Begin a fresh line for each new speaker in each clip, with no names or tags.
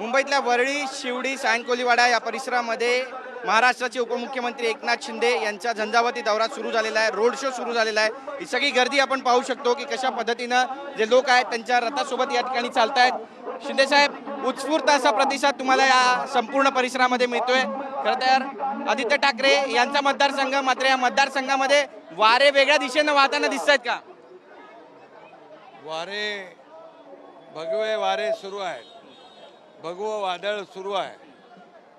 मुंबईतल्या वरळी, शिवडी, सायंकोलीवाडा या परिसरामध्ये महाराष्ट्राचे उपमुख्यमंत्री एकनाथ शिंदे यांचा झंझावाती दौरा सुरू झालेला आहे, रोड शो सुरू झालेला आहे. ही सगळी गर्दी आपण पाहू शकतो की कशा पद्धतीनं जे लोक आहेत त्यांच्या रथासोबत या ठिकाणी चालतायत. शिंदे साहेब, उत्स्फूर्त असा प्रतिसाद तुम्हाला या संपूर्ण परिसरामध्ये मिळतोय. खरं तर आदित्य ठाकरे यांचा मतदारसंघ, मात्र या मतदारसंघामध्ये वारे वेगळ्या दिशेनं वाहताना दिसत आहेत का?
वारे, भगवे वारे सुरू आहेत, भगवं वादळ सुरू आहे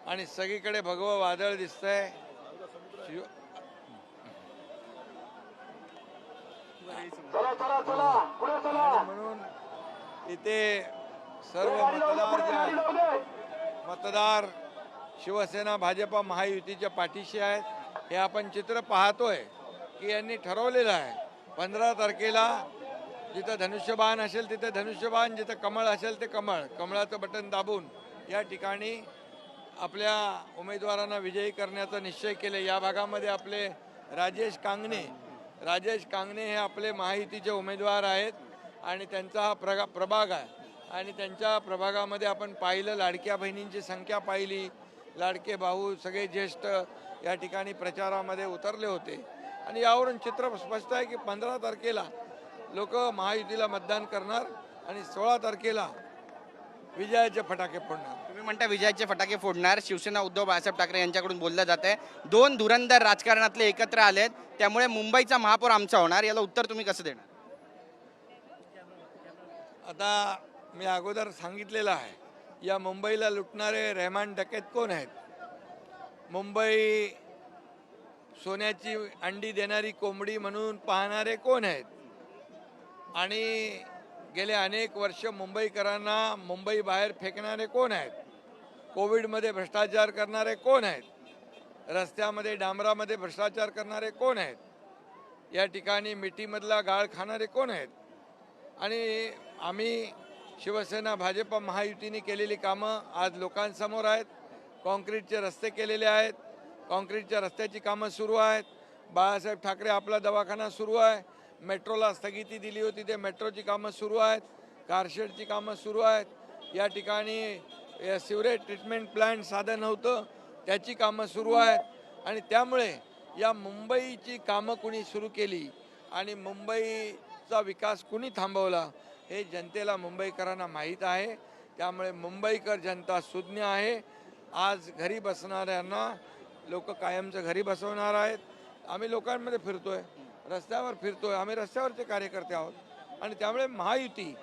आणि सगळीकडे भगवं वादळ दिसतंय. म्हणून इथे सर्व मतदार शिवसेना भाजपा महायुतीच्या पाठीशी आहेत. हे आपण चित्र पाहतोय की यांनी ठरवलेलं आहे 15 तारखेला जिथं धनुष्यबाण असेल तिथे धनुष्यबाण, जिथं कमळ असेल ते कमळ, कमळाचं बटन दाबून या ठिकाणी आपल्या उमेदवारांना विजयी करण्याचा निश्चय केले. या भागामध्ये आपले राजेश कांगणे हे आपले महायुतीचे उमेदवार आहेत आणि त्यांचा हा प्रभाग आहे आणि त्यांच्या प्रभागामध्ये आपण पाहिलं, लाडक्या बहिणींची संख्या पाहिली, लाडके भाऊ सगळे ज्येष्ठ या ठिकाणी प्रचारामध्ये उतरले होते आणि यावरून चित्र स्पष्ट आहे की 15 तारखेला लोक महायुतीला मतदान करणार आणि 16 तारखेला विजयाचे फटाके फोडणार.
तुम्ही म्हणता विजयाचे फटाके फोडणार. शिवसेना उद्धव बाळासाहेब ठाकरे यांच्याकडून बोललं जात आहे दोन धुरंधर राजकारणातले एकत्र आलेत, त्यामुळे मुंबईचा महापौर आमचा होणार. याला उत्तर तुम्ही कसं देणार?
आता मी अगोदर सांगितलेलं आहे, या मुंबईला लुटणारे रहमान डकैत कोण आहेत? मुंबई सोन्याची अंडी देणारी कोंबडी म्हणून पाहणारे कोण आहेत? आणि गेले अनेक वर्ष मुंबईकरांना मुंबई बाहेर फेकणारे कोण आहेत? कोविडमध्ये भ्रष्टाचार करणारे कोण आहेत? रस्त्यामध्ये डांबरामध्ये भ्रष्टाचार करणारे कोण आहेत? या ठिकाणी मिठीमधला गाळ खाणारे कोण आहेत? आणि आम्ही शिवसेना भाजप महायुतीने केलेली कामं आज लोकांसमोर आहेत. कॉन्क्रीटचे रस्ते केलेले आहेत, कॉन्क्रीटच्या रस्त्याची कामं सुरू आहेत. बाळासाहेब ठाकरे आपला दवाखाना सुरू आहे. मेट्रोला स्थगिती दिली होती, ते मेट्रोची कामं सुरू आहेत. कारशेडची कामं सुरू आहेत. या ठिकाणी सिवरेज ट्रीटमेंट प्लांट साधं नव्हतं, त्याची कामं सुरू आहेत आणि त्यामुळे या मुंबईची कामं कुणी सुरू केली आणि मुंबईचा विकास कुणी थांबवला हे जनतेला, मुंबईकरांना माहीत आहे. त्यामुळे मुंबईकर जनता सुज्ञ आहे. आज घरी बसणाऱ्यांना लोक कायमचं घरी बसवणार आहेत. आम्ही लोकांमध्ये फिरतोय, रस्त्यावर फिरतोय, आम्ही रस्त्यावरचे कार्यकर्ते आहोत आणि त्यामुळे महायुती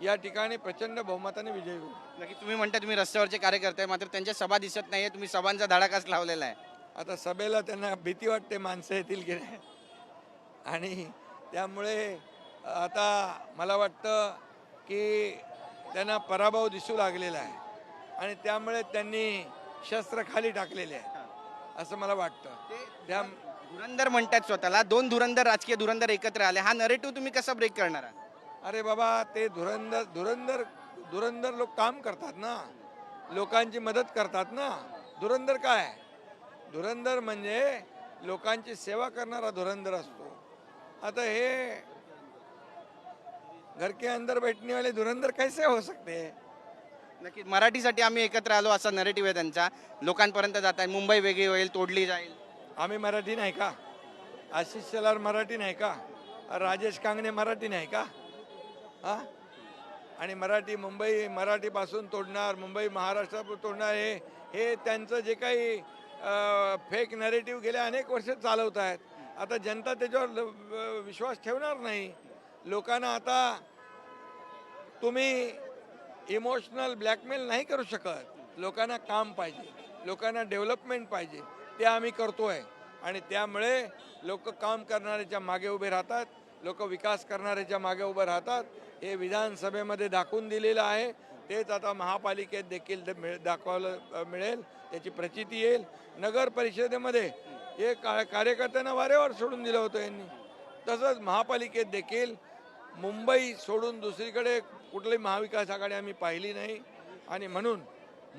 या ठिकाणी प्रचंड बहुमताने विजयी होईल.
नक्की. तुम्ही म्हणता तुम्ही रस्त्यावरचे कार्यकर्ते, मात्र त्यांच्या सभा दिसत नाहीये. तुम्ही सभांचा धडाकाच लावलेला आहे.
आता सभेला त्यांना भीती वाटते माणसं येतील की नाही, आणि त्यामुळे आता मला वाटतं की त्यांना पराभव दिसू लागलेला आहे आणि त्यामुळे त्यांनी शस्त्र खाली टाकलेले आहे असं मला वाटतं. त्या
धुरंधर म्हणतात स्वतःला, दोन धुरंधर राजकीय धुरंधर एकत्र आले. हा नरेटिव्ह तुम्ही कसा ब्रेक करणार आहात?
अरे बाबा, ते धुरंधर लोक काम करतात ना, लोकांची मदत करतात ना. धुरंधर काय? धुरंधर म्हणजे लोकांची सेवा करणारा धुरंधर असतो. आता हे घर के अंदर बैठने वाले धुरंधर कैसे हो सकते हैं?
नक्की. मराठीसाठी आम्ही एकत्र आलो असा नरेटिव्ह आहे त्यांचा, लोकांपर्यंत जात आहे. मुंबई वेगळी होईल, तोडली जाईल.
आम्ही मराठी नाही का? आशिष शेलार मराठी नाही का? राजेश कांगणे मराठी नाही का? हा? आणि मुंबई मराठीपासून तोडणार, मुंबई महाराष्ट्रापासून तोडणार, हे त्यांचं जे काही फेक नरेटिव्ह गेल्या अनेक वर्ष चालवत आहेत. आता जनता त्याच्यावर विश्वास ठेवणार नाही. लोकांना आता तुम्ही इमोशनल ब्लॅकमेल नाही करू शकत. लोकांना काम पाहिजे, लोकांना डेव्हलपमेंट पाहिजे, ते आम्ही करतोय आणि त्यामुळे लोक काम करणाऱ्याच्या मागे उभे राहतात, लोक विकास करणाऱ्याच्या मागे उभे राहतात. हे विधानसभेमध्ये दाखवून दिलेलं आहे, तेच आता महापालिकेत देखील दाखवायला मिळेल, त्याची प्रचिती येईल. नगर परिषदेमध्ये हे कार्यकर्त्यांना वारेवर सोडून दिलं होतं यांनी, तसंच महापालिकेत देखील मुंबई सोडून दुसरीकडे कुठली महाविकास आघाडी आम्ही पाहिली नाही आणि म्हणून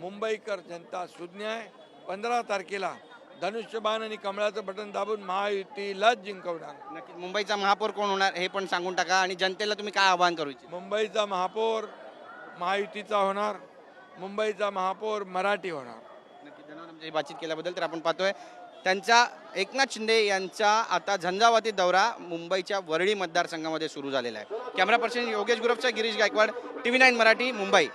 मुंबईकर जनता सुज्ञ आहे. 15 तारखेला धनुष्यबाण आणि कमळाचं बटन दाबून महायुतीलाच जिंकवणार.
नक्की. मुंबईचा महापौर कोण होणार हे पण सांगून टाका आणि जनतेला तुम्ही काय आवाहन करू इच्छिता?
मुंबईचा महापौर महायुतीचा होणार मुंबईचा महापौर मराठी होणार.
नक्की धन्यवाद आमच्याशी बातचीत केल्याबद्दल. तर आपण पाहतोय त्यांचा एकनाथ शिंदे यांचा आता झंझावाती दौरा मुंबईच्या वरळी मतदारसंघामध्ये सुरू झालेला आहे. कॅमेरा पर्सन योगेश गुरवचा गिरीश गायकवाड, TV9 मराठी, मुंबई.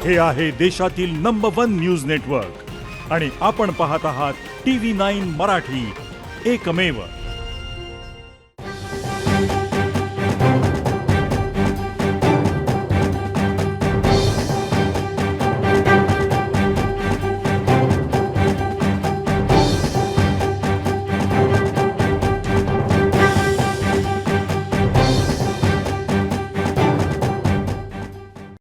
हे आहे देशातील नंबर 1 न्यूज नेटवर्क आणि आपण पाहत आहात TV9 मराठी, एकमेव.